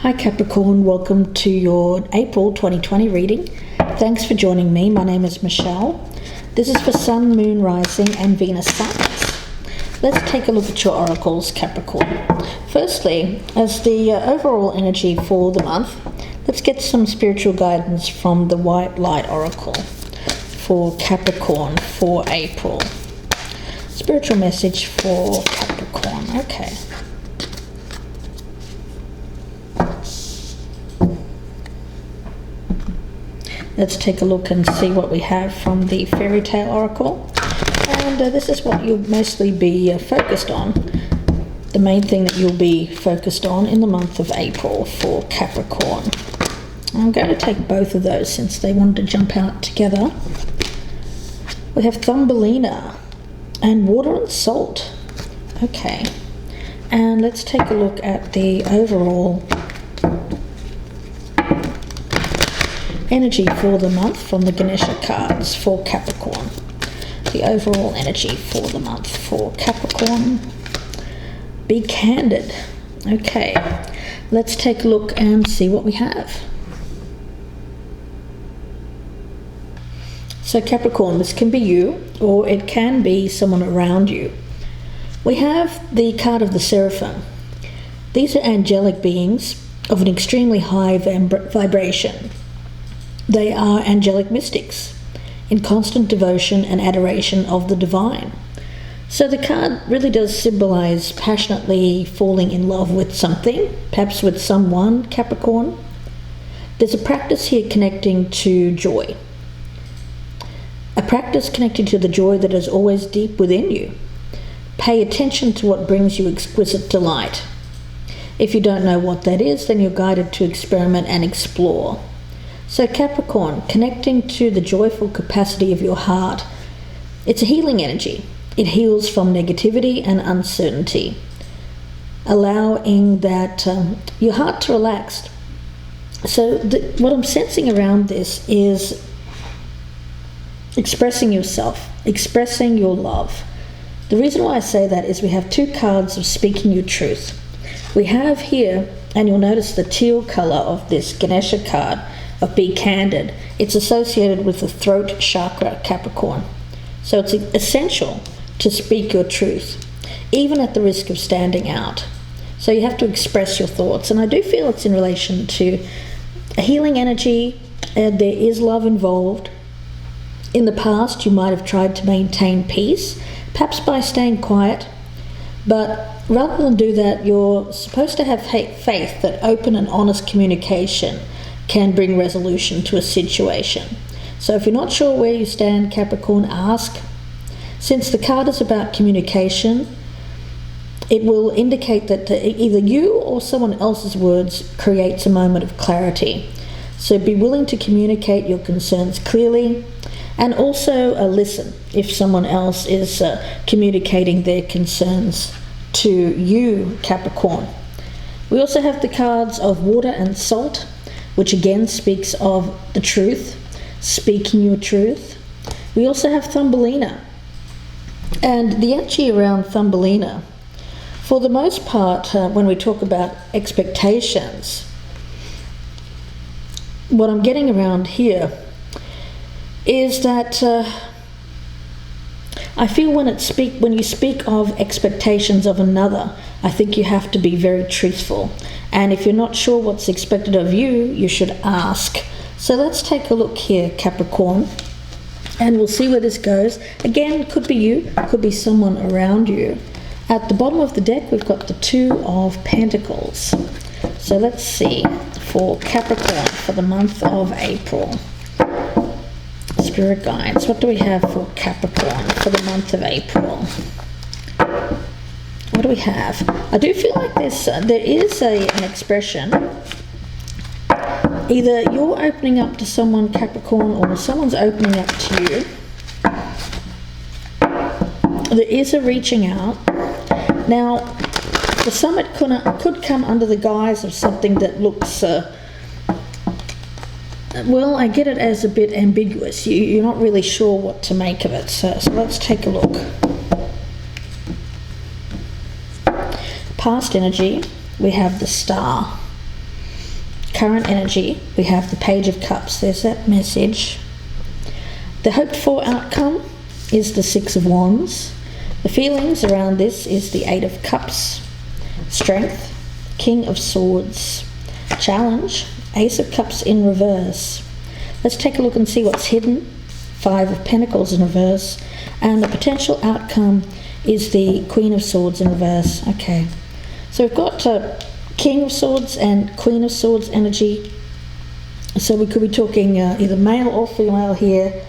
Hi Capricorn, welcome to your April 2020 reading. Thanks for joining me. My name is Michelle. This is for Sun, Moon, Rising and Venus signs. Let's take a look at your oracles, Capricorn. Firstly, as the overall energy for the month, let's get some spiritual guidance from the White Light Oracle for Capricorn for April. Spiritual message for Capricorn. Okay. Let's take a look and see what we have from the FaeryTale Oracle. And this is what you'll mostly be focused on. The main thing that you'll be focused on in the month of April for Capricorn. I'm going to take both of those since they wanted to jump out together. We have Thumbelina and Water and Salt. Okay. And let's take a look at the overall energy for the month from the Ganesha cards for Capricorn. The overall energy for the month for Capricorn. Be candid. Okay, let's take a look and see what we have. So Capricorn, this can be you or it can be someone around you. We have the card of the Seraphim. These are angelic beings of an extremely high vibration. They are angelic mystics in constant devotion and adoration of the divine. So the card really does symbolize passionately falling in love with something, perhaps with someone, Capricorn. There's a practice here connecting to joy. A practice connecting to the joy that is always deep within you. Pay attention to what brings you exquisite delight. If you don't know what that is, then you're guided to experiment and explore. So Capricorn, connecting to the joyful capacity of your heart. It's a healing energy. It heals from negativity and uncertainty, allowing that your heart to relax. So what I'm sensing around this is expressing yourself, expressing your love. The reason why I say that is we have two cards of speaking your truth. We have here, and you'll notice the teal color of this Ganesha card, of Be Candid. It's associated with the throat chakra, Capricorn. So it's essential to speak your truth, even at the risk of standing out. So you have to express your thoughts. And I do feel it's in relation to a healing energy, and there is love involved. In the past, you might have tried to maintain peace, perhaps by staying quiet. But rather than do that, you're supposed to have faith that open and honest communication can bring resolution to a situation. So if you're not sure where you stand, Capricorn, ask. Since the card is about communication, it will indicate that either you or someone else's words creates a moment of clarity. So be willing to communicate your concerns clearly, and also listen if someone else is communicating their concerns to you, Capricorn. We also have the cards of Water and Salt, which again speaks of the truth, speaking your truth. We also have Thumbelina. And the energy around Thumbelina, for the most part, when we talk about expectations, what I'm getting around here is that I feel when you speak of expectations of another, I think you have to be very truthful. And if you're not sure what's expected of you, you should ask. So let's take a look here, Capricorn, and we'll see where this goes. Again, could be you, could be someone around you. At the bottom of the deck, we've got the Two of Pentacles. So let's see for Capricorn for the month of April. Spirit guides, what do we have for Capricorn for the month of April? What do we have? I do feel like there is an expression. Either you're opening up to someone, Capricorn, or someone's opening up to you. There is a reaching out. Now, for some it could come under the guise of something that looks, well, I get it as a bit ambiguous. You're not really sure what to make of it. So let's take a look. Past energy, we have the Star. current energy, we have the Page of Cups. There's that message. The hoped for outcome is the Six of Wands. The feelings around this is the Eight of Cups. Strength, King of Swords. Challenge, Ace of Cups in reverse. Let's take a look and see what's hidden. Five of Pentacles in reverse. And the potential outcome is the Queen of Swords in reverse. Okay, so we've got King of Swords and Queen of Swords energy. So we could be talking either male or female here.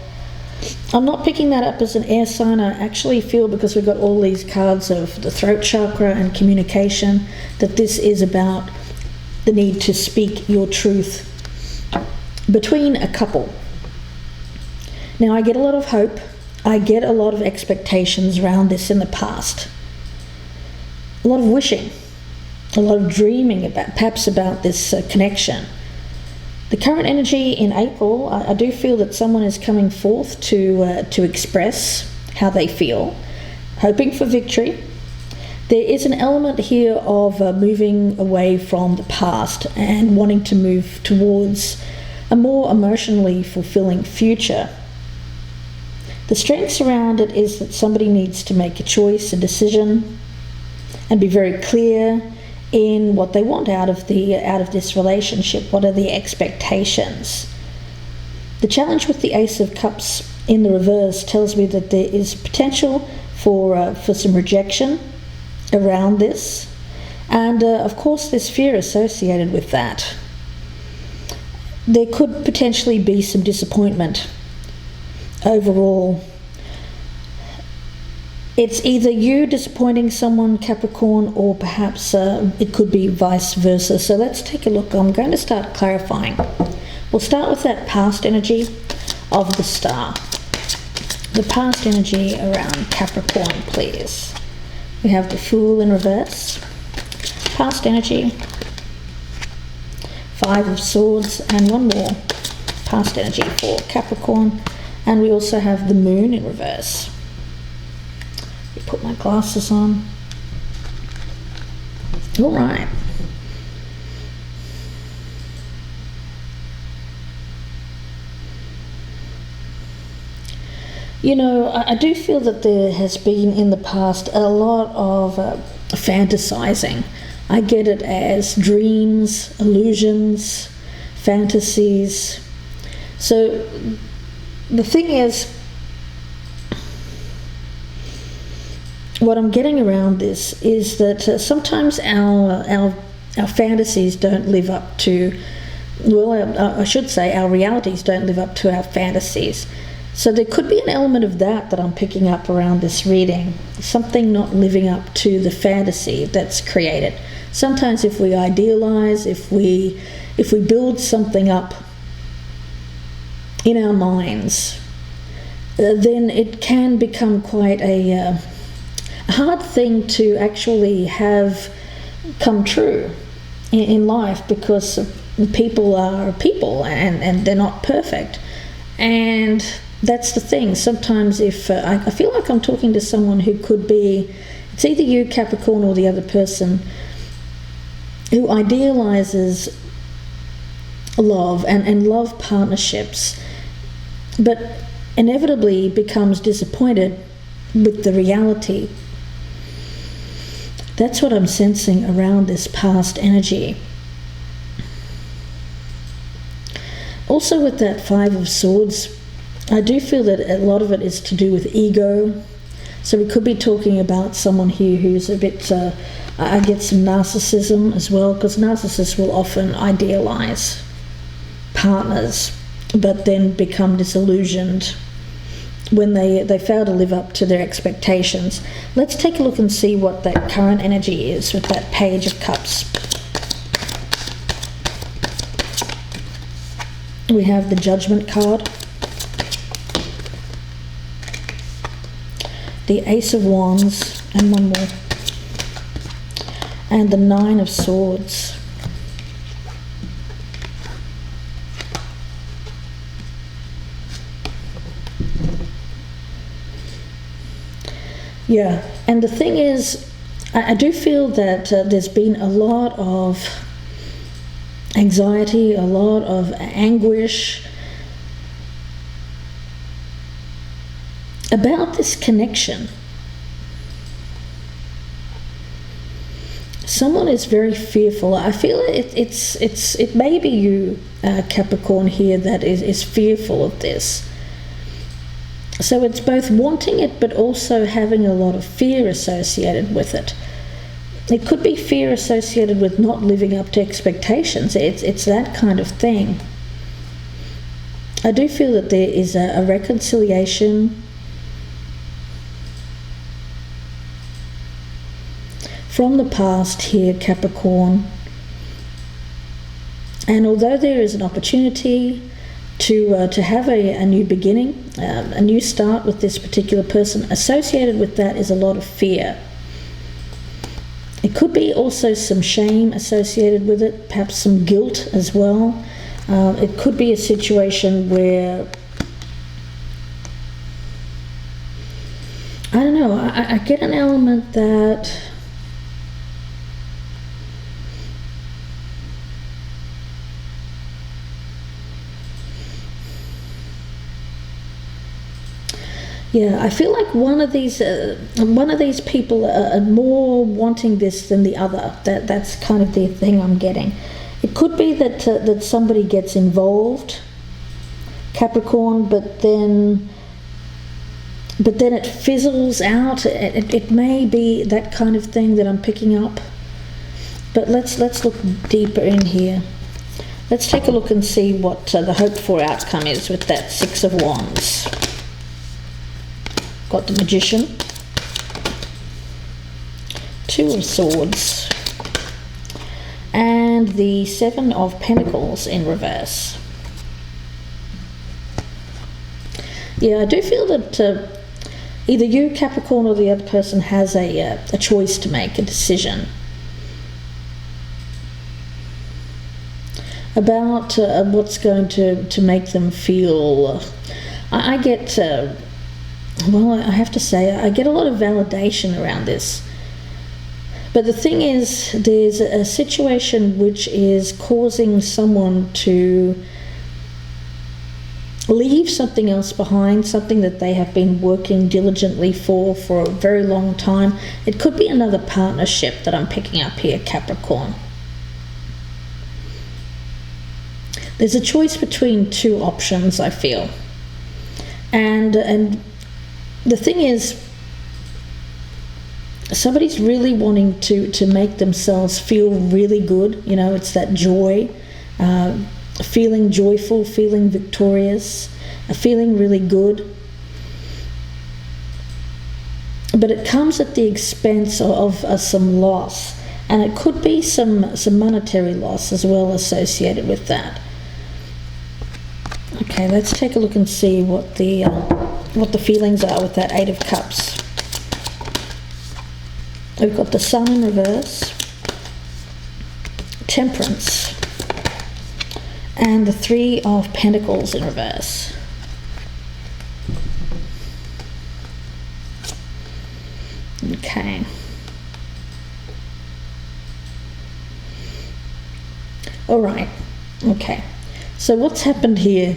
I'm not picking that up as an air sign. I actually feel, because we've got all these cards of the throat chakra and communication, that this is about the need to speak your truth between a couple. Now, I get a lot of hope. I get a lot of expectations around this in the past. A lot of wishing, a lot of dreaming about, perhaps about this connection. The current energy in April, I do feel that someone is coming forth to express how they feel, hoping for victory. There is an element here of moving away from the past and wanting to move towards a more emotionally fulfilling future. The strengths around it is that somebody needs to make a choice, a decision, and be very clear in what they want out of this relationship. What are the expectations? The challenge with the Ace of Cups in the reverse tells me that there is potential for some rejection around this, and of course there's fear associated with that. There could potentially be some disappointment. Overall, it's either you disappointing someone, Capricorn, or perhaps it could be vice versa. So let's take a look. I'm going to start clarifying. We'll start with that past energy of the star. The past energy around Capricorn, please. We have the Fool in reverse. Past energy. Five of Swords, and one more past energy for Capricorn. And we also have the Moon in reverse. Put my glasses on. All right. You know, I do feel that there has been in the past a lot of fantasizing. I get it as dreams, illusions, fantasies. So the thing is, what I'm getting around this is that sometimes our fantasies don't live up to, well, I should say our realities don't live up to our fantasies. So there could be an element of that I'm picking up around this reading. Something not living up to the fantasy that's created. Sometimes if we idealize, if we build something up in our minds, then it can become quite a hard thing to actually have come true in life, because people are people and they're not perfect. And that's the thing. Sometimes if I feel like I'm talking to someone who could be, it's either you, Capricorn, or the other person, who idealizes love and love partnerships, but inevitably becomes disappointed with the reality. That's what I'm sensing around this past energy. Also with that Five of Swords, I do feel that a lot of it is to do with ego. So we could be talking about someone here who's a bit, I get some narcissism as well, because narcissists will often idealize partners, but then become disillusioned when they fail to live up to their expectations. Let's take a look and see what that current energy is with that Page of Cups. We have the Judgment card, the Ace of Wands, and one more, and the Nine of Swords. Yeah, and the thing is, I do feel that there's been a lot of anxiety, a lot of anguish about this connection. Someone is very fearful. I feel it may be you, Capricorn, here that is fearful of this. So it's both wanting it but also having a lot of fear associated with it. It could be fear associated with not living up to expectations. It's that kind of thing. I do feel that there is a reconciliation from the past here, Capricorn. And although there is an opportunity to have a new beginning, a new start with this particular person, associated with that is a lot of fear. It could be also some shame associated with it, perhaps some guilt as well. It could be a situation where, I don't know, I get an element that I feel like one of these people are more wanting this than the other. That's kind of the thing I'm getting. It could be that somebody gets involved, Capricorn, but then it fizzles out. It may be that kind of thing that I'm picking up. But let's look deeper in here. Let's take a look and see what the hoped for outcome is with that Six of Wands. Got the Magician, Two of Swords, and the Seven of Pentacles in reverse. I do feel that either you, Capricorn, or the other person has a choice to make, a decision about what's going to make them feel. I get... I have to say, I get a lot of validation around this. But the thing is, there's a situation which is causing someone to leave something else behind, something that they have been working diligently for a very long time. It could be another partnership that I'm picking up here, Capricorn. There's a choice between two options, I feel. And the thing is, somebody's really wanting to make themselves feel really good. It's that joy, feeling joyful, feeling victorious, feeling really good. But it comes at the expense of some loss, and it could be some monetary loss as well associated with that. Okay, let's take a look and see what the feelings are with that Eight of Cups. We've got the Sun in reverse, Temperance, and the Three of Pentacles in reverse. Okay. All right. Okay. So what's happened here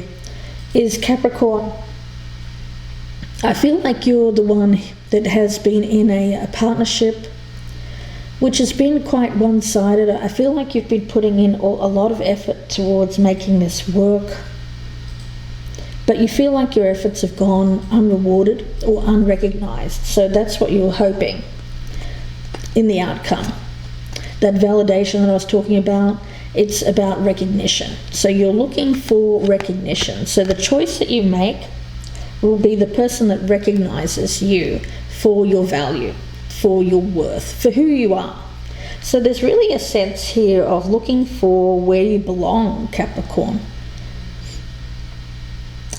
is, Capricorn, I feel like you're the one that has been in a partnership which has been quite one-sided. I feel like you've been putting in a lot of effort towards making this work, but you feel like your efforts have gone unrewarded or unrecognized. So that's what you were hoping in the outcome. That validation that I was talking about, it's about recognition. So you're looking for recognition. So the choice that you make will be the person that recognizes you for your value, for your worth, for who you are. So there's really a sense here of looking for where you belong, Capricorn.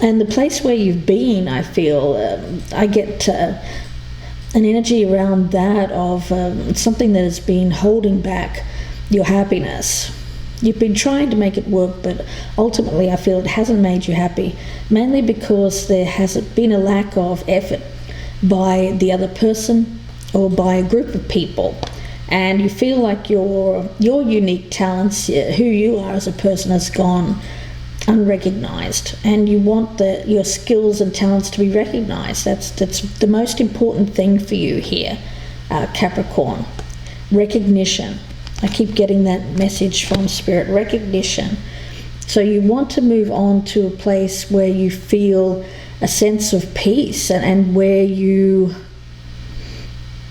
And the place where you've been, I feel, I get an energy around that of something that has been holding back your happiness. You've been trying to make it work, but ultimately I feel it hasn't made you happy, mainly because there hasn't been a lack of effort by the other person or by a group of people. and you feel like your unique talents, who you are as a person, has gone unrecognized, and you want your skills and talents to be recognized. That's the most important thing for you here, Capricorn. Recognition. I keep getting that message from Spirit, recognition. So you want to move on to a place where you feel a sense of peace, and where you're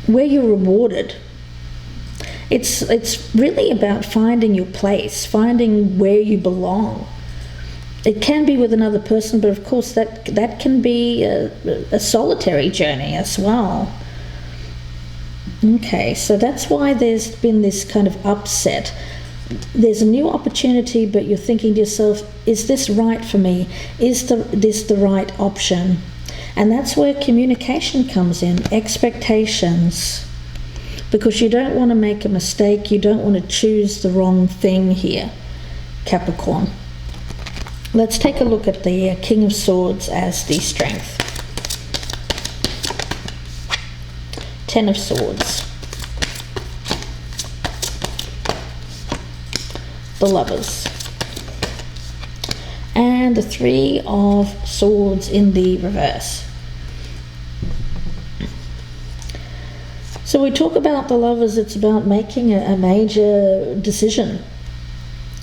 rewarded. It's really about finding your place, finding where you belong. It can be with another person, but of course that can be a solitary journey as well. Okay, so that's why there's been this kind of upset. There's a new opportunity, but you're thinking to yourself, is this right for me? Is this the right option? And that's where communication comes in, expectations. Because you don't want to make a mistake, you don't want to choose the wrong thing here, Capricorn. Let's take a look at the King of Swords as the strength. Ten of Swords. The Lovers. And the Three of Swords in the reverse. So we talk about the Lovers, it's about making a major decision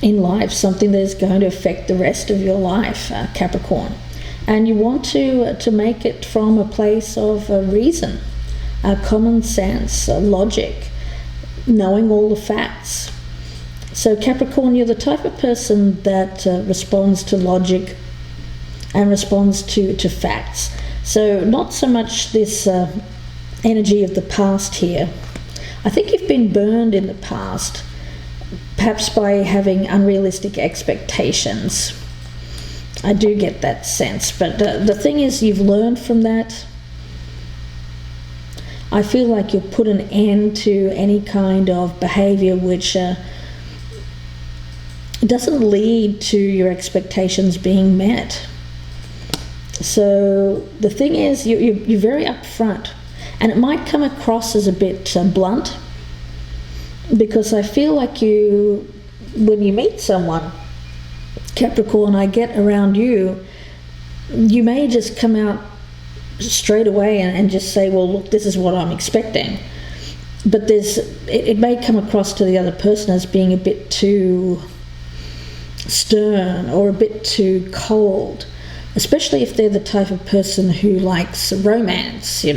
in life, something that is going to affect the rest of your life, Capricorn. And you want to make it from a place of reason, common sense, logic, knowing all the facts. So Capricorn, you're the type of person that responds to logic and responds to facts. So not so much this energy of the past here. I think you've been burned in the past, perhaps by having unrealistic expectations. I do get that sense, but the thing is, you've learned from that. I feel like you've put an end to any kind of behavior which doesn't lead to your expectations being met. So the thing is, you're very upfront, and it might come across as a bit blunt, because I feel like when you meet someone, Capricorn, I get around you, you may just come out straight away and just say, well, look, this is what I'm expecting. But it may come across to the other person as being a bit too stern or a bit too cold, especially if they're the type of person who likes romance, who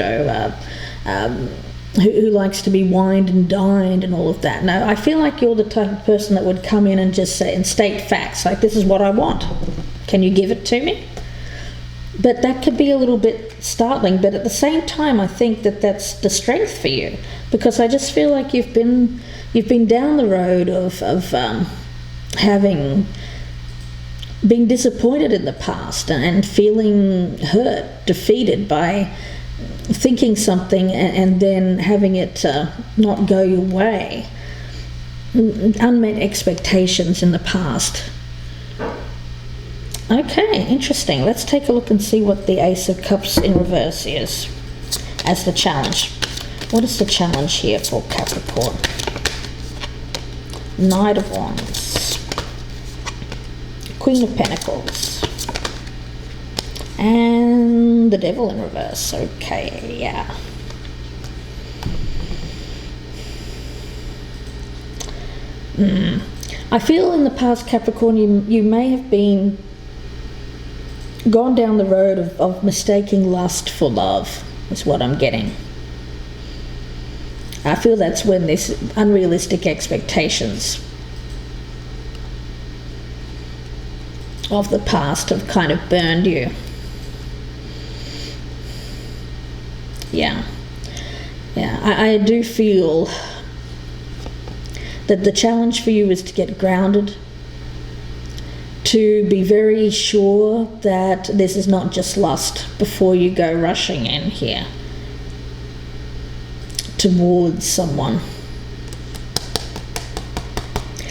likes to be wined and dined and all of that. Now, I feel like you're the type of person that would come in and just say and state facts, like, this is what I want. Can you give it to me? But that could be a little bit startling. But at the same time, I think that's the strength for you, because I just feel like you've been down the road of having been disappointed in the past and feeling hurt, defeated by thinking something and then having it not go your way. Unmet expectations in the past. Okay, interesting. Let's take a look and see what the Ace of Cups in reverse is as the challenge. What is the challenge here for Capricorn? Knight of Wands. Queen of Pentacles. And the Devil in reverse. Okay, yeah. I feel in the past, Capricorn, you may have gone down the road of mistaking lust for love, is what I'm getting. I feel that's when this unrealistic expectations of the past have kind of burned you. Yeah, I do feel that the challenge for you is to get grounded, to be very sure that this is not just lust before you go rushing in here towards someone.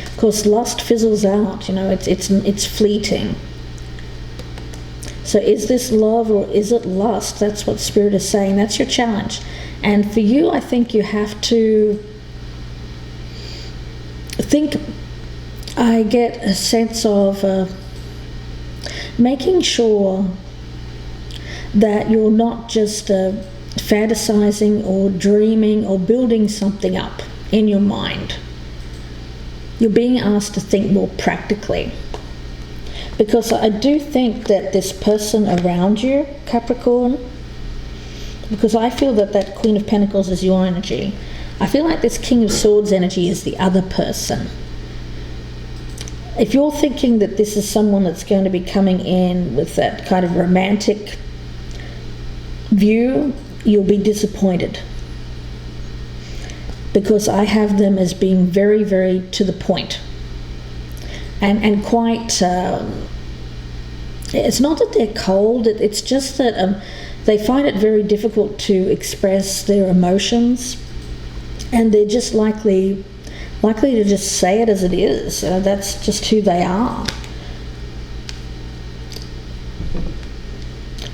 Of course, lust fizzles out, it's fleeting. So is this love or is it lust? That's what Spirit is saying. That's your challenge. And for you, I think you have to think I get a sense of making sure that you're not just fantasizing or dreaming or building something up in your mind. You're being asked to think more practically. Because I do think that this person around you, Capricorn, because I feel that that Queen of Pentacles is your energy. I feel like this King of Swords energy is the other person. If you're thinking that this is someone that's going to be coming in with that kind of romantic view, you'll be disappointed. Because I have them as being very, very to the point. And quite, it's not that they're cold, it's just that they find it very difficult to express their emotions, and they're just likely to just say it as it is. That's just who they are.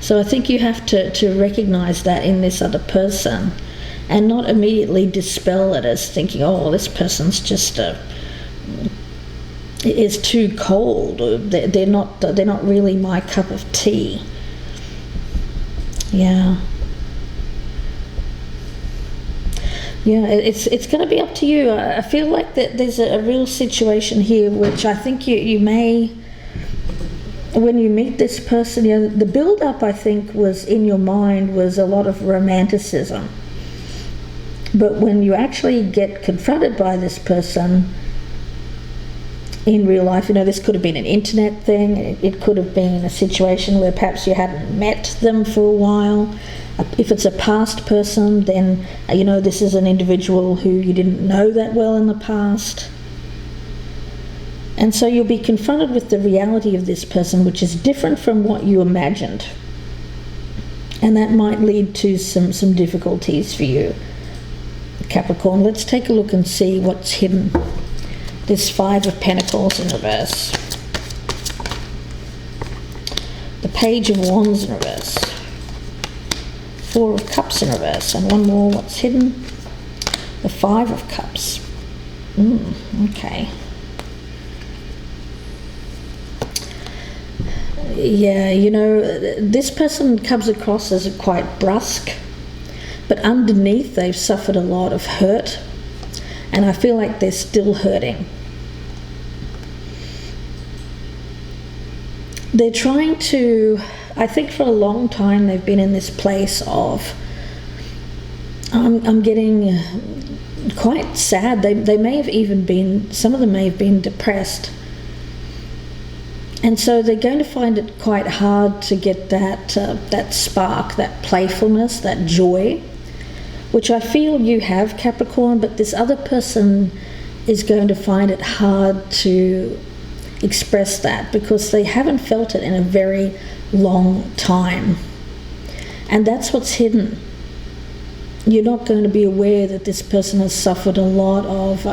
So I think you have to recognize that in this other person, and not immediately dispel it as thinking, oh, this person's just is too cold, or they're not really my cup of tea. Yeah, it's going to be up to you. I feel like that there's a real situation here, which I think you may, when you meet this person, the build-up, I think, was in your mind was a lot of romanticism. But when you actually get confronted by this person in real life, this could have been an internet thing, it could have been a situation where perhaps you hadn't met them for a while. If it's a past person, then this is an individual who you didn't know that well in the past. And so you'll be confronted with the reality of this person, which is different from what you imagined. And that might lead to some difficulties for you, Capricorn. Let's take a look and see what's hidden. This Five of Pentacles in reverse. The Page of Wands in reverse. Four of Cups in reverse. And one more, what's hidden? The Five of Cups. Okay. Yeah, this person comes across as quite brusque, but underneath they've suffered a lot of hurt, and I feel like they're still hurting. They're trying to, I think for a long time they've been in this place of, I'm getting quite sad. They may have even been, some of them may have been depressed. And so they're going to find it quite hard to get that spark, that playfulness, that joy, which I feel you have, Capricorn, but this other person is going to find it hard to express that because they haven't felt it in a very long time. And that's what's hidden. You're not going to be aware that this person has suffered a lot of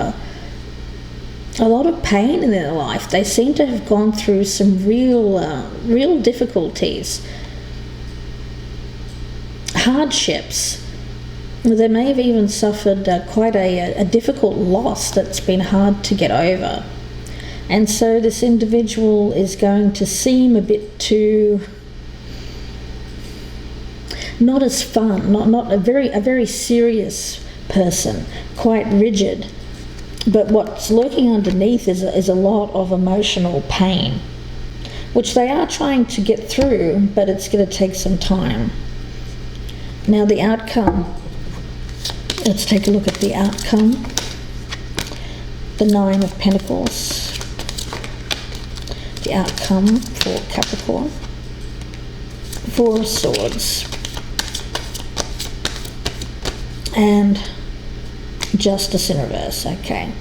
pain in their life. They seem to have gone through some real difficulties, hardships. They may have even suffered quite a difficult loss that's been hard to get over. And so this individual is going to seem a bit too, not as fun, not a very serious person, quite rigid. But what's lurking underneath is a lot of emotional pain, which they are trying to get through, but it's going to take some time. Now the outcome, let's take a look at the outcome. The Nine of Pentacles. The outcome for Capricorn. Four of Swords. And Justice in reverse. Okay.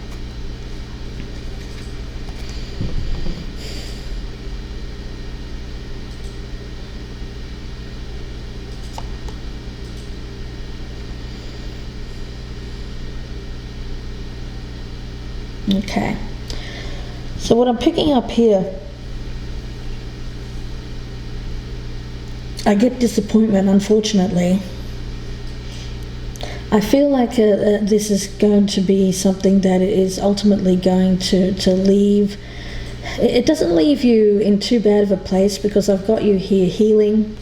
Okay. So what I'm picking up here, I get disappointment, unfortunately. I feel like this is going to be something that is ultimately going to leave. It doesn't leave you in too bad of a place, because I've got you here healing.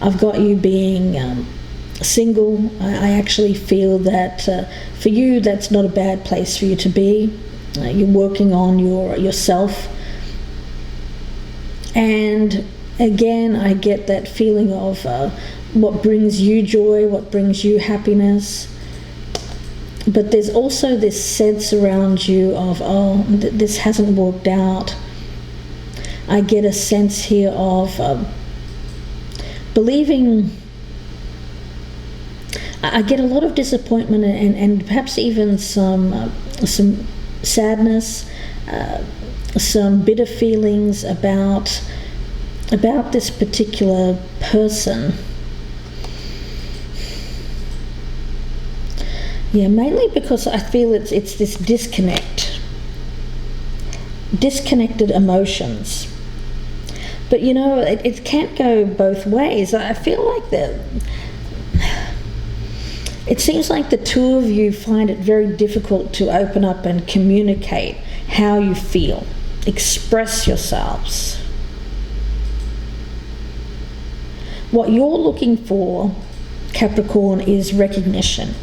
I've got you being single. I actually feel that for you, that's not a bad place for you to be. You're working on yourself. And again, I get that feeling of what brings you joy, what brings you happiness. But there's also this sense around you of, this hasn't worked out. I get a sense here of believing. I get a lot of disappointment and perhaps even some sadness, some bitter feelings about this particular person. Yeah, mainly because I feel it's this disconnected emotions. But it can't go both ways. I feel like it seems like the two of you find it very difficult to open up and communicate how you feel, express yourselves. What you're looking for, Capricorn, is recognition.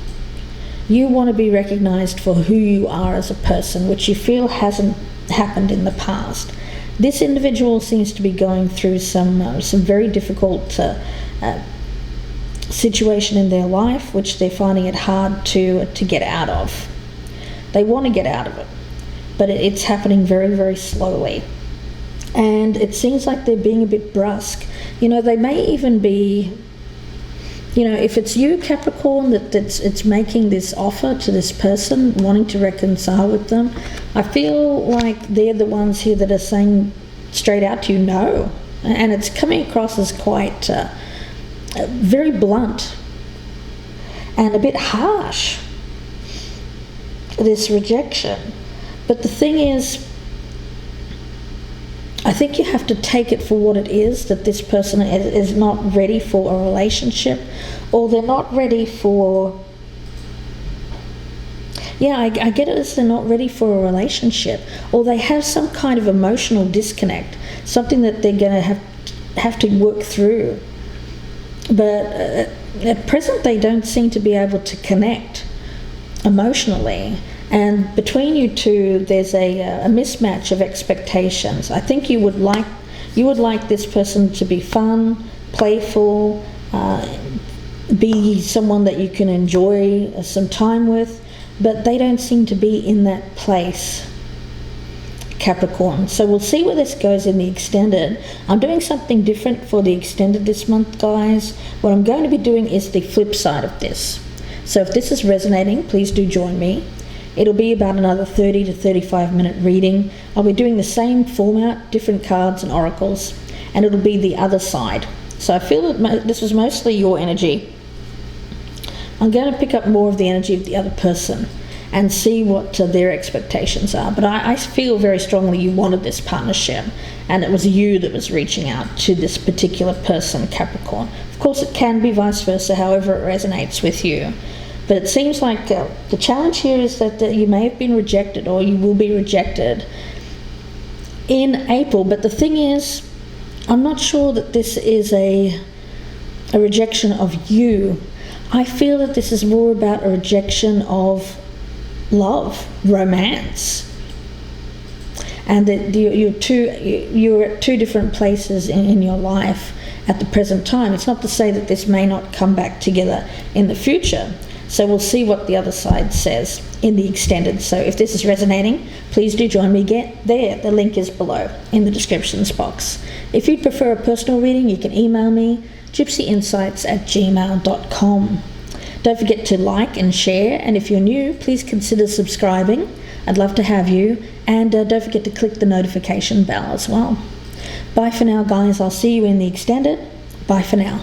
You want to be recognized for who you are as a person, which you feel hasn't happened in the past. This individual seems to be going through some very difficult situation in their life, which they're finding it hard to get out of. They want to get out of it, but it's happening very, very slowly. And it seems like they're being a bit brusque. They may even be, if it's you, Capricorn, it's making this offer to this person, wanting to reconcile with them, I feel like they're the ones here that are saying straight out to you no. And it's coming across as quite very blunt and a bit harsh, this rejection. But the thing is, I think you have to take it for what it is, that this person is not ready for a relationship, or they're not ready for, I get it as they're not ready for a relationship, or they have some kind of emotional disconnect, something that they're going to have to work through. But at present, they don't seem to be able to connect emotionally. And between you two, there's a mismatch of expectations. I think you would like this person to be fun, playful, be someone that you can enjoy some time with, but they don't seem to be in that place, Capricorn. So we'll see where this goes in the extended. I'm doing something different for the extended this month, guys. What I'm going to be doing is the flip side of this. So if this is resonating, please do join me. It'll be about another 30 to 35 minute reading. I'll be doing the same format, different cards and oracles, and it'll be the other side. So I feel that this was mostly your energy. I'm going to pick up more of the energy of the other person and see what their expectations are. But I feel very strongly you wanted this partnership, and it was you that was reaching out to this particular person, Capricorn. Of course, it can be vice versa, however it resonates with you. But it seems like the challenge here is that you may have been rejected, or you will be rejected in April. But the thing is, I'm not sure that this is a rejection of you. I feel that this is more about a rejection of love, romance, and that you're at two different places in your life at the present time. It's not to say that this may not come back together in the future. So we'll see what the other side says in the extended. So if this is resonating, please do join me. Get there. The link is below in the descriptions box. If you'd prefer a personal reading, you can email me, gypsyinsights@gmail.com. Don't forget to like and share. And if you're new, please consider subscribing. I'd love to have you. And don't forget to click the notification bell as well. Bye for now, guys. I'll see you in the extended. Bye for now.